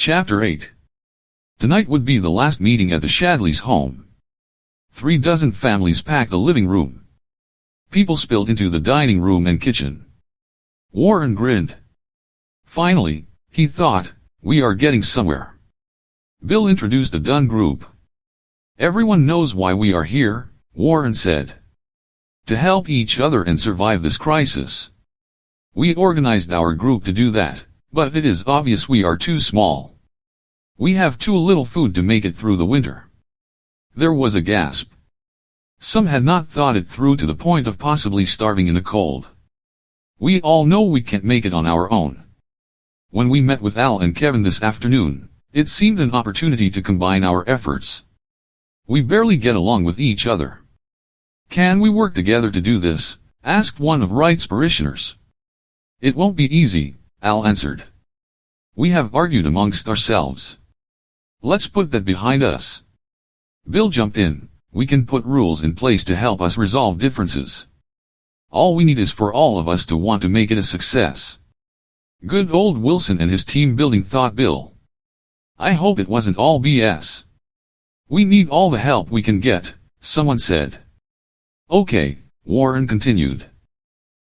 Chapter 8. Tonight would be the last meeting at the Shadleys' home. 36 families packed the living room. People spilled into the dining room and kitchen. Warren grinned. Finally, he thought, we are getting somewhere. Bill introduced the Dunn group. Everyone knows why we are here, Warren said. To help each other and survive this crisis. We organized our group to do that, but it is obvious we are too small. We have too little food to make it through the winter. There was a gasp. Some had not thought it through to the point of possibly starving in the cold. We all know we can't make it on our own. When we met with Al and Kevin this afternoon, it seemed an opportunity to combine our efforts. We barely get along with each other. Can we work together to do this? Asked one of Wright's parishioners. It won't be easy, Al answered. We have argued amongst ourselves. Let's put that behind us. Bill jumped in. We can put rules in place to help us resolve differences. All we need is for all of us to want to make it a success. Good old Wilson and his team building, thought Bill. I hope it wasn't all BS. We need all the help we can get, someone said. Okay, Warren continued.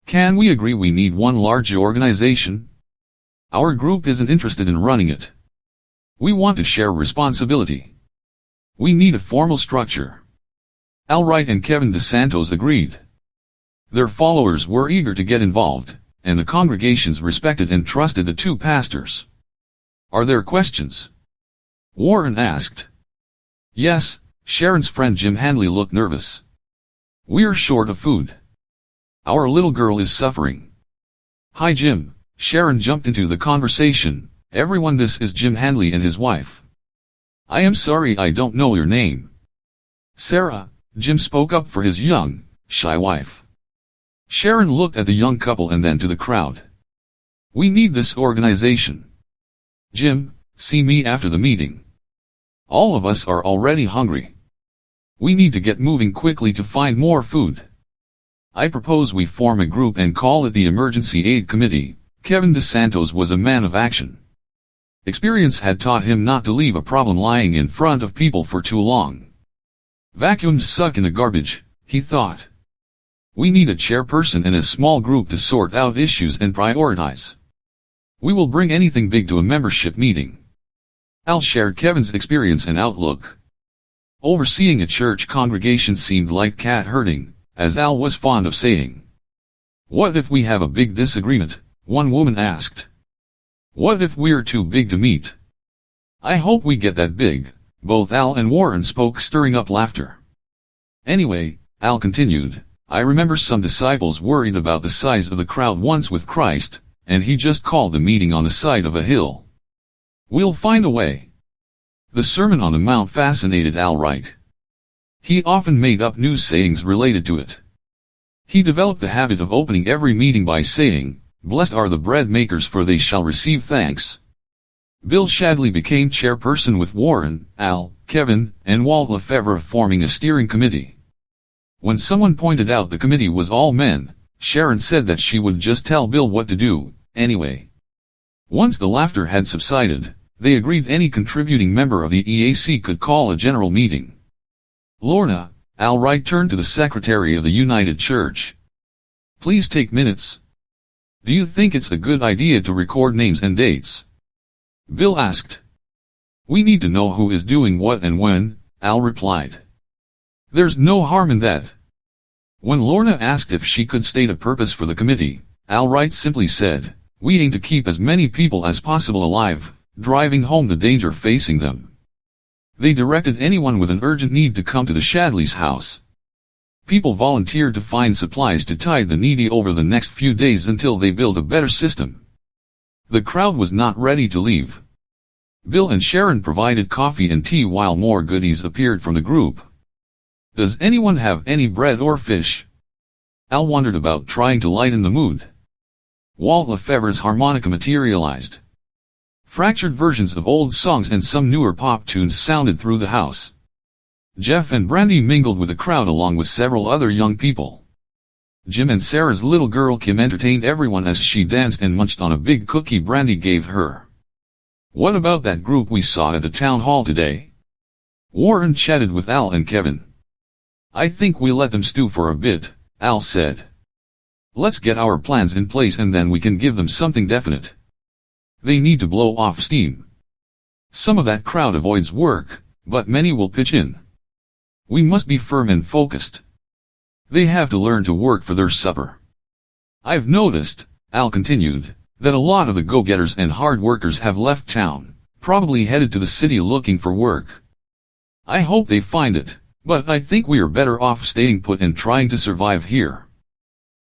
Can we agree we need one large organization? Our group isn't interested in running it. We want to share responsibility. We need a formal structure. Al Wright and Kevin DeSantos agreed. Their followers were eager to get involved, and the congregations respected and trusted the two pastors. Are there questions? Warren asked. Yes, Sharon's friend Jim Handley looked nervous. We're short of food. Our little girl is suffering. Hi Jim, Sharon jumped into the conversation. Everyone, this is Jim Handley and his wife. I am sorry I don't know your name. Sarah, Jim spoke up for his young, shy wife. Sharon looked at the young couple and then to the crowd. We need this organization. Jim, see me after the meeting. All of us are already hungry. We need to get moving quickly to find more food. I propose we form a group and call it the Emergency Aid Committee. Kevin DeSantos was a man of action. Experience had taught him not to leave a problem lying in front of people for too long. Vacuums suck in the garbage, he thought. We need a chairperson and a small group to sort out issues and prioritize. We will bring anything big to a membership meeting. Al shared Kevin's experience and outlook. Overseeing a church congregation seemed like cat herding, as Al was fond of saying. What if we have a big disagreement? One woman asked. What if we're too big to meet? I hope we get that big. Both Al and Warren spoke, stirring up laughter. Anyway, Al continued, I remember some disciples worried about the size of the crowd once with Christ, and he just called the meeting on the side of a hill. We'll find a way. The Sermon on the Mount fascinated Al Wright. He often made up new sayings related to it. He developed the habit of opening every meeting by saying, Blessed are the bread makers, for they shall receive thanks. Bill Shadley became chairperson with Warren, Al, Kevin, and Walt Lefevre forming a steering committee. When someone pointed out the committee was all men, Sharon said that she would just tell Bill what to do, anyway. Once the laughter had subsided, they agreed any contributing member of the EAC could call a general meeting. Lorna, Al Wright turned to the secretary of the United Church. Please take minutes. Do you think it's a good idea to record names and dates? Bill asked. We need to know who is doing what and when, Al replied. There's no harm in that. When Lorna asked if she could state a purpose for the committee, Al Wright simply said, we aim to keep as many people as possible alive, driving home the danger facing them. They directed anyone with an urgent need to come to the Shadleys' house. People volunteered to find supplies to tide the needy over the next few days until they built a better system. The crowd was not ready to leave. Bill and Sharon provided coffee and tea while more goodies appeared from the group. Does anyone have any bread or fish? Al wondered about trying to lighten the mood. Walt Lefevre's harmonica materialized. Fractured versions of old songs and some newer pop tunes sounded through the house. Jeff and Brandy mingled with the crowd along with several other young people. Jim and Sarah's little girl Kim entertained everyone as she danced and munched on a big cookie Brandy gave her. What about that group we saw at the town hall today? Warren chatted with Al and Kevin. I think we let them stew for a bit, Al said. Let's get our plans in place and then we can give them something definite. They need to blow off steam. Some of that crowd avoids work, but many will pitch in. We must be firm and focused. They have to learn to work for their supper. I've noticed, Al continued, that a lot of the go-getters and hard workers have left town, probably headed to the city looking for work. I hope they find it, but I think we are better off staying put and trying to survive here.